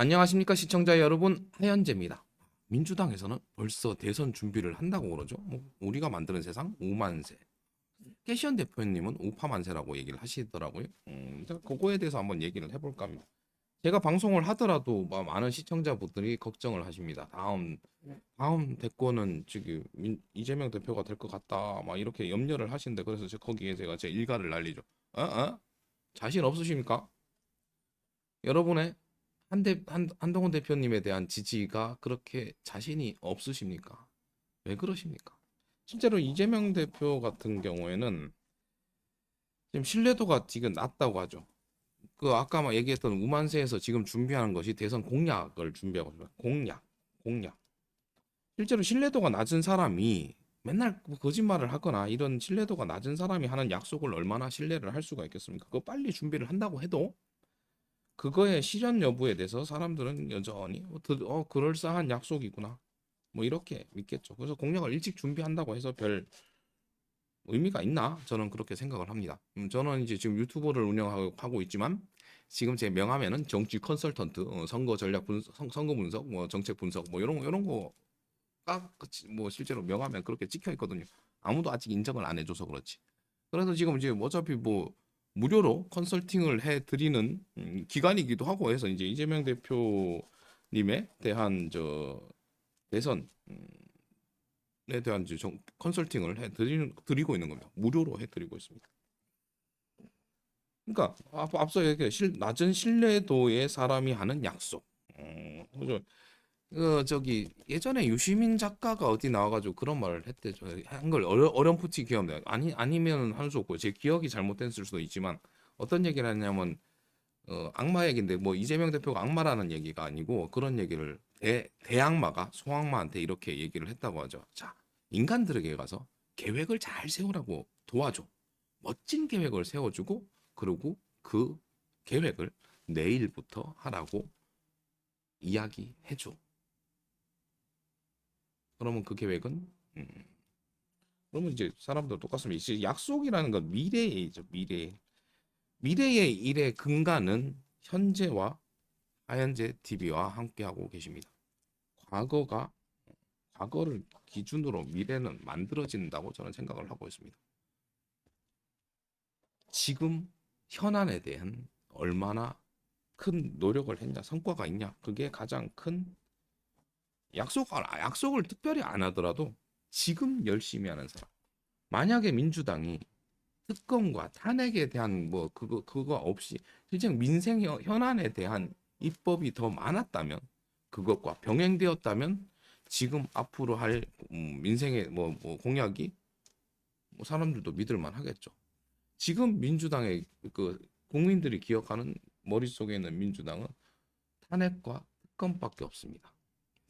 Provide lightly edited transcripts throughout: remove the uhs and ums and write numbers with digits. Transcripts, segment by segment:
안녕하십니까 시청자 여러분, 하현재입니다. 민주당에서는 벌써 대선 준비를 한다고 그러죠. 뭐 우리가 만드는 세상 5만세. 깨시현 대표님은 5파만세라고 얘기를 하시더라고요. 그거에 대해서 한번 얘기를 해볼까 합니다. 제가 방송을 하더라도 많은 시청자분들이 걱정을 하십니다. 다음 대권은 지금 이재명 대표가 될 것 같다, 막 이렇게 염려를 하시는데, 그래서 거기에 제가 제 일가를 날리죠. 자신 없으십니까? 여러분의 한동훈 대표님에 대한 지지가 그렇게 자신이 없으십니까? 왜 그러십니까? 실제로 이재명 대표 같은 경우에는 지금 신뢰도가 지금 낮다고 하죠. 그 아까 막 얘기했던 우만세에서 지금 준비하는 것이 대선 공약을 준비하고 있습니다. 공약. 실제로 신뢰도가 낮은 사람이 맨날 거짓말을 하거나 이런 신뢰도가 낮은 사람이 하는 약속을 얼마나 신뢰를 할 수가 있겠습니까? 그거 빨리 준비를 한다고 해도 그거의 실현 여부에 대해서 사람들은 여전히 그럴싸한 약속이구나, 뭐 이렇게 믿겠죠. 그래서 공약을 일찍 준비한다고 해서 별 의미가 있나? 저는 그렇게 생각을 합니다. 저는 이제 지금 유튜브를 운영하고 있지만 지금 제 명함에는 정치 컨설턴트, 선거 전략 분석, 선거 분석, 뭐 정책 분석, 뭐 이런 거가 뭐 실제로 명함에 그렇게 찍혀 있거든요. 아무도 아직 인정을 안 해줘서 그렇지. 그래서 지금 이제 어차피 뭐 무료로 컨설팅을 해 드리는 기관이기도 하고 해서 이제 이재명 대표님에 대한 저 대선에 대한 이제 컨설팅을 드리고 있는 겁니다. 무료로 해 드리고 있습니다. 그러니까 앞서 얘기한 낮은 신뢰도의 사람이 하는 약속. 그죠? 저기 예전에 유시민 작가가 어디 나와가지고 그런 말을 했대죠. 한걸 어렴풋이 기억나요. 아니면 할 수 없고 제 기억이 잘못됐을 수도 있지만 어떤 얘기를 했냐면 악마 얘기인데 뭐 이재명 대표가 악마라는 얘기가 아니고 그런 얘기를 대악마가 소악마한테 이렇게 얘기를 했다고 하죠. 자, 인간들에게 가서 계획을 잘 세우라고 도와줘. 멋진 계획을 세워주고 그리고 그 계획을 내일부터 하라고 이야기해줘. 그러면 그 계획은 그러면 이제 사람들 똑같습니다. 이제 약속이라는 건 미래이죠. 미래의 일의 근간은 현재와 하현재 TV와 함께하고 계십니다. 과거가 과거를 기준으로 미래는 만들어진다고 저는 생각을 하고 있습니다. 지금 현안에 대한 얼마나 큰 노력을 했냐, 성과가 있냐, 그게 가장 큰 약속을 특별히 안 하더라도 지금 열심히 하는 사람. 만약에 민주당이 특검과 탄핵에 대한 뭐 그거 없이 실제 민생 현안에 대한 입법이 더 많았다면, 그것과 병행되었다면 지금 앞으로 할 민생의 뭐 공약이 뭐 사람들도 믿을만 하겠죠. 지금 민주당의 그 국민들이 기억하는 머릿속에 있는 민주당은 탄핵과 특검밖에 없습니다.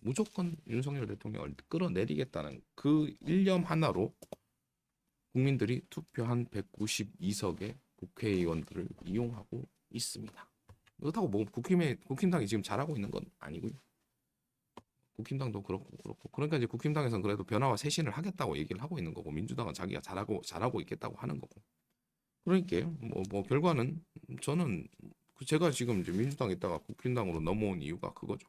무조건 윤석열 대통령을 끌어내리겠다는 그 일념 하나로 국민들이 투표한 192석의 국회의원들을 이용하고 있습니다. 그렇다고 뭐 국힘당이 지금 잘하고 있는 건 아니고요. 국힘당도 그렇고 그러니까 이제 국힘당에서는 그래도 변화와 쇄신을 하겠다고 얘기를 하고 있는 거고, 민주당은 자기가 잘하고 있겠다고 하는 거고. 그러니까 뭐 결과는 저는 제가 지금 이제 민주당에 있다가 국힘당으로 넘어온 이유가 그거죠.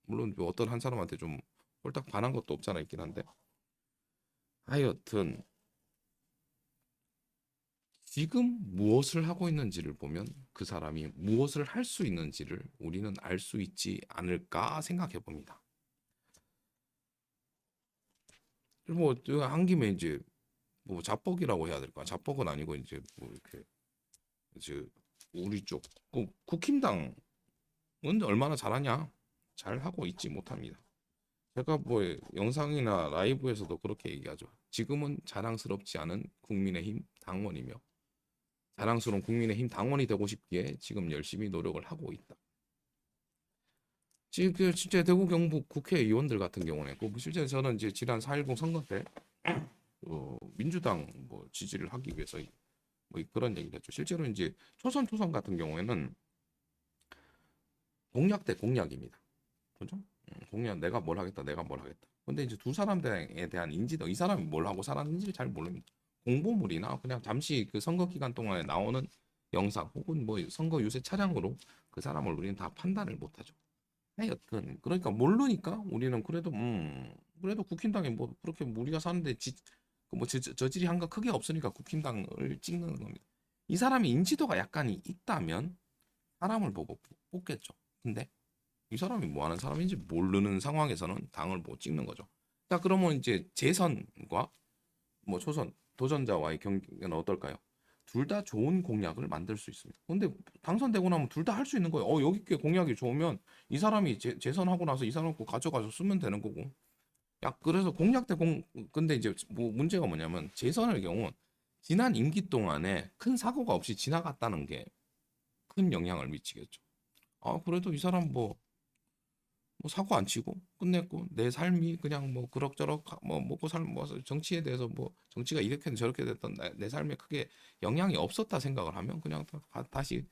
물론 뭐 어떤 한 사람한테 좀 홀딱 반한 것도 없잖아 있긴 한데, 하여튼 지금 무엇을 하고 있는지를 보면 그 사람이 무엇을 할 수 있는지를 우리는 알 수 있지 않을까 생각해 봅니다. 뭐한 김에 이제 뭐 자뻑이라고 해야 될까? 자뻑은 아니고 이제 뭐 이렇게 이제 우리 쪽 국힘당은 얼마나 잘하냐? 잘 하고 있지 못합니다. 제가 뭐 영상이나 라이브에서도 그렇게 얘기하죠. 지금은 자랑스럽지 않은 국민의힘 당원이며 자랑스러운 국민의힘 당원이 되고 싶기에 지금 열심히 노력을 하고 있다. 지금 그 실제 대구 경북 국회의원들 같은 경우에 실제 저는 이제 지난 4.10 선거 때 민주당 뭐 지지를 하기 위해서 뭐 그런 얘기를 했죠. 실제로 이제 초선 같은 경우에는 공약 대 공약입니다. 그죠? 공약, 내가 뭘 하겠다, 내가 뭘 하겠다. 근데 이제 두 사람에 대한 인지도, 이 사람이 뭘 하고 살았는지를 잘 모릅니다. 공보물이나 그냥 잠시 그 선거 기간 동안에 나오는 영상 혹은 뭐 선거 유세 차량으로 그 사람을 우리는 다 판단을 못하죠. 하여튼 그러니까 모르니까 우리는 그래도 국힘당에 뭐 그렇게 우리가 사는데 뭐 저질이 한가 크게 없으니까 국힘당을 찍는 겁니다. 이 사람이 인지도가 약간이 있다면 사람을 보고 뽑겠죠. 근데 이 사람이 뭐 하는 사람인지 모르는 상황에서는 당을 못 찍는 거죠. 자, 그러면 이제 재선과 뭐 초선 도전자와의 경기는 어떨까요? 둘 다 좋은 공약을 만들 수 있습니다. 근데 당선되고 나면 둘 다 할 수 있는 거예요. 여기 께 공약이 좋으면 이 사람이 재선하고 나서 이 사람 거 가져가서 쓰면 되는 거고. 야, 그래서 공약 대 근데 이제 뭐 문제가 뭐냐면 재선의 경우 지난 임기 동안에 큰 사고가 없이 지나갔다는 게 큰 영향을 미치겠죠. 아, 그래도 이 사람 뭐 사고 안 치고 끝냈고 내 삶이 그냥 뭐 그럭저럭 뭐 먹고 살 뭐 정치에 대해서 뭐 정치가 이렇게 저렇게 됐던 내 삶에 크게 영향이 없었다 생각을 하면 그냥 다시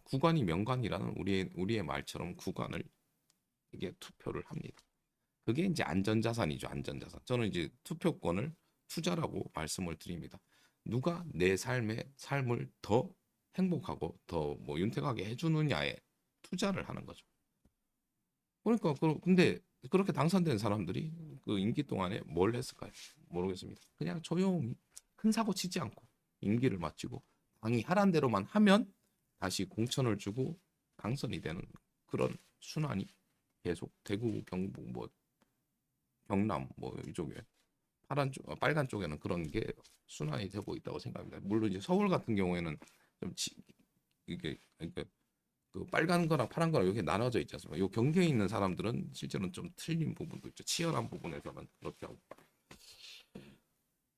구관이 명관이라는 우리의 말처럼 구관을 이게 투표를 합니다. 그게 이제 안전자산이죠, 안전자산. 저는 이제 투표권을 투자라고 말씀을 드립니다. 누가 내 삶을 더 행복하고 더 뭐 윤택하게 해주느냐에 투자를 하는 거죠. 그러니까 근데 그렇게 당선된 사람들이 그 임기 동안에 뭘 했을까요? 모르겠습니다. 그냥 조용히 큰 사고 치지 않고 임기를 마치고 당이 하란 대로만 하면 다시 공천을 주고 당선이 되는 그런 순환이 계속 대구, 경북, 뭐 경남 뭐 이쪽에 빨간 쪽에는 그런 게 순환이 되고 있다고 생각합니다. 물론 이제 서울 같은 경우에는 좀 이게 그 빨간 거랑 파란 거랑 이렇게 나눠져 있지 않습니까? 요 경계에 있는 사람들은 실제로는 좀 틀린 부분도 있죠. 치열한 부분에서는 그렇게 하고.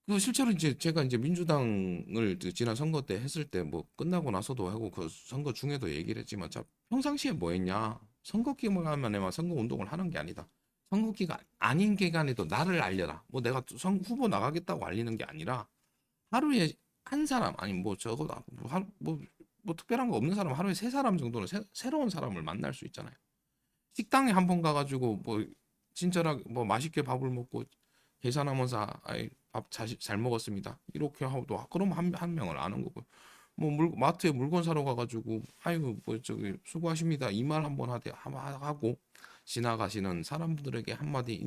그 실제로 이제 제가 이제 민주당을 그 지난 선거 때 했을 때 뭐 끝나고 나서도 하고 그 선거 중에도 얘기를 했지만 자 평상시에 뭐 했냐? 선거 기간만에만 선거 운동을 하는 게 아니다. 선거 기간 아닌 기간에도 나를 알려라. 뭐 내가 후보 나가겠다고 알리는 게 아니라 하루에 한 사람 아니 뭐 적어도 뭐 특별한 거 없는 사람 하루에 세 사람 정도는 새로운 사람을 만날 수 있잖아요. 식당에 한 번 가가지고 뭐 친절하게 뭐 맛있게 밥을 먹고 계산하면서 아이 잘 먹었습니다. 이렇게 하고 그럼 한 명을 아는 거고 뭐 마트에 물건 사러 가가지고 아이고 뭐 저기 수고하십니다 이 말 한번 하고 지나가시는 사람들에게 한마디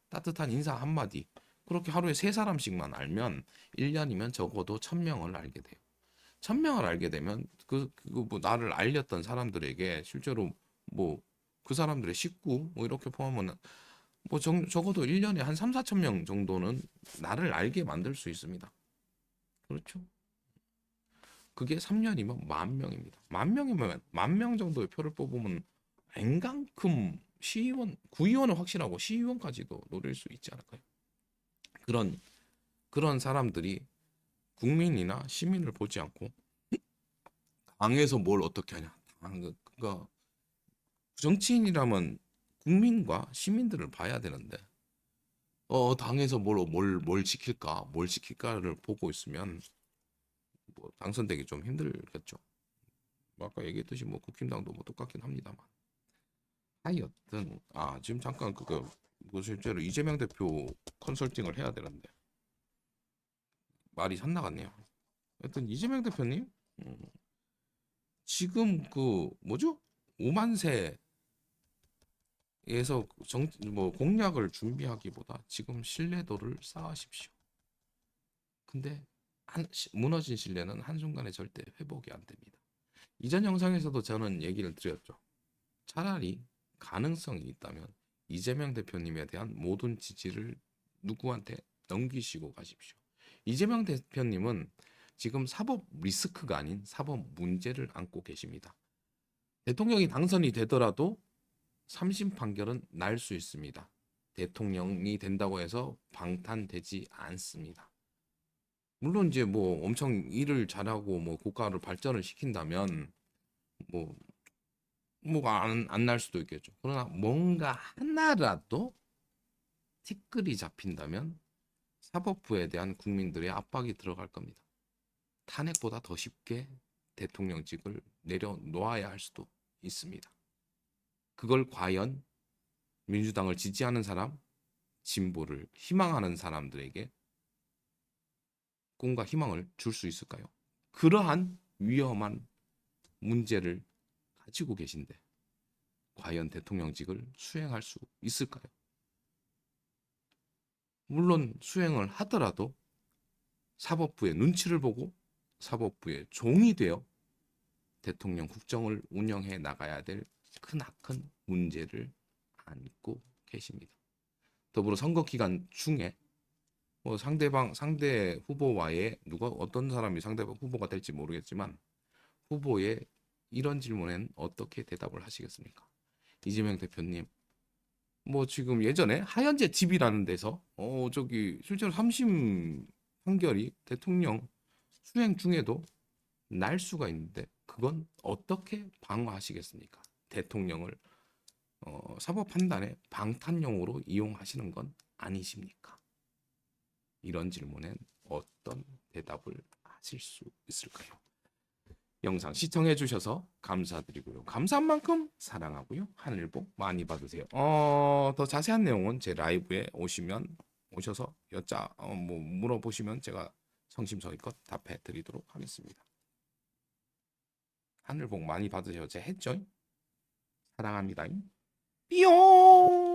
따뜻한 인사 한마디 그렇게 하루에 세 사람씩만 알면 1년이면 적어도 1,000명을 알게 돼요. 1,000명을 알게 되면 뭐 나를 알렸던 사람들에게 실제로 뭐 그 사람들의 식구 뭐 이렇게 포함하면 뭐 적어도 1년에 한 3, 4천 명 정도는 나를 알게 만들 수 있습니다. 그렇죠? 그게 3년이면 10,000명입니다. 10,000명이면 10,000명 정도의 표를 뽑으면 앵간큼 구의원은 확실하고 시의원까지도 노릴 수 있지 않을까요? 그런 사람들이 국민이나 시민을 보지 않고 당에서 뭘 어떻게 하냐. 그러니까 정치인이라면 국민과 시민들을 봐야 되는데 당에서 뭘 지킬까 뭘 지킬까를 보고 있으면 뭐 당선되기 좀 힘들겠죠. 뭐 아까 얘기했듯이 뭐 국힘당도 뭐 똑같긴 합니다만 하여튼 지금 잠깐 뭐 실제로 이재명 대표 컨설팅을 해야 되는데 말이 산 나갔네요. 하여튼 이재명 대표님 지금 그 뭐죠? 5만세 에서 뭐 공약을 준비하기보다 지금 신뢰도를 쌓으십시오. 근데 무너진 신뢰는 한순간에 절대 회복이 안 됩니다. 이전 영상에서도 저는 얘기를 드렸죠. 차라리 가능성이 있다면 이재명 대표님에 대한 모든 지지를 누구한테 넘기시고 가십시오. 이재명 대표님은 지금 사법 리스크가 아닌 사법 문제를 안고 계십니다. 대통령이 당선이 되더라도 3심 판결은 날 수 있습니다. 대통령이 된다고 해서 방탄되지 않습니다. 물론 이제 뭐 엄청 일을 잘하고 뭐 국가를 발전을 시킨다면 뭐 뭐가 안 날 수도 있겠죠. 그러나 뭔가 하나라도 티끌이 잡힌다면 사법부에 대한 국민들의 압박이 들어갈 겁니다. 탄핵보다 더 쉽게 대통령직을 내려놓아야 할 수도 있습니다. 그걸 과연 민주당을 지지하는 사람, 진보를 희망하는 사람들에게 꿈과 희망을 줄 수 있을까요? 그러한 위험한 문제를 가지고 계신데 과연 대통령직을 수행할 수 있을까요? 물론 수행을 하더라도 사법부의 눈치를 보고 사법부의 종이 되어 대통령 국정을 운영해 나가야 될 크나큰 문제를 안고 계십니다. 더불어 선거 기간 중에 뭐 상대 후보와의 누가 어떤 사람이 상대 후보가 될지 모르겠지만 후보의 이런 질문엔 어떻게 대답을 하시겠습니까? 이재명 대표님, 뭐 지금 예전에 하현재 TV라는 데서 저기 실제로 3심 판결이 대통령 수행 중에도 날 수가 있는데 그건 어떻게 방어하시겠습니까? 대통령을 사법 판단의 방탄용으로 이용하시는 건 아니십니까? 이런 질문엔 어떤 대답을 하실 수 있을까요? 영상 시청해 주셔서 감사드리고요. 감사한 만큼 사랑하고요. 하늘 복 많이 받으세요. 더 자세한 내용은 제 라이브에 오셔서 뭐 물어보시면 제가 성심성의껏 답해 드리도록 하겠습니다. 하늘 복 많이 받으세요. 제가 했죠? 사랑합니다. 뿅!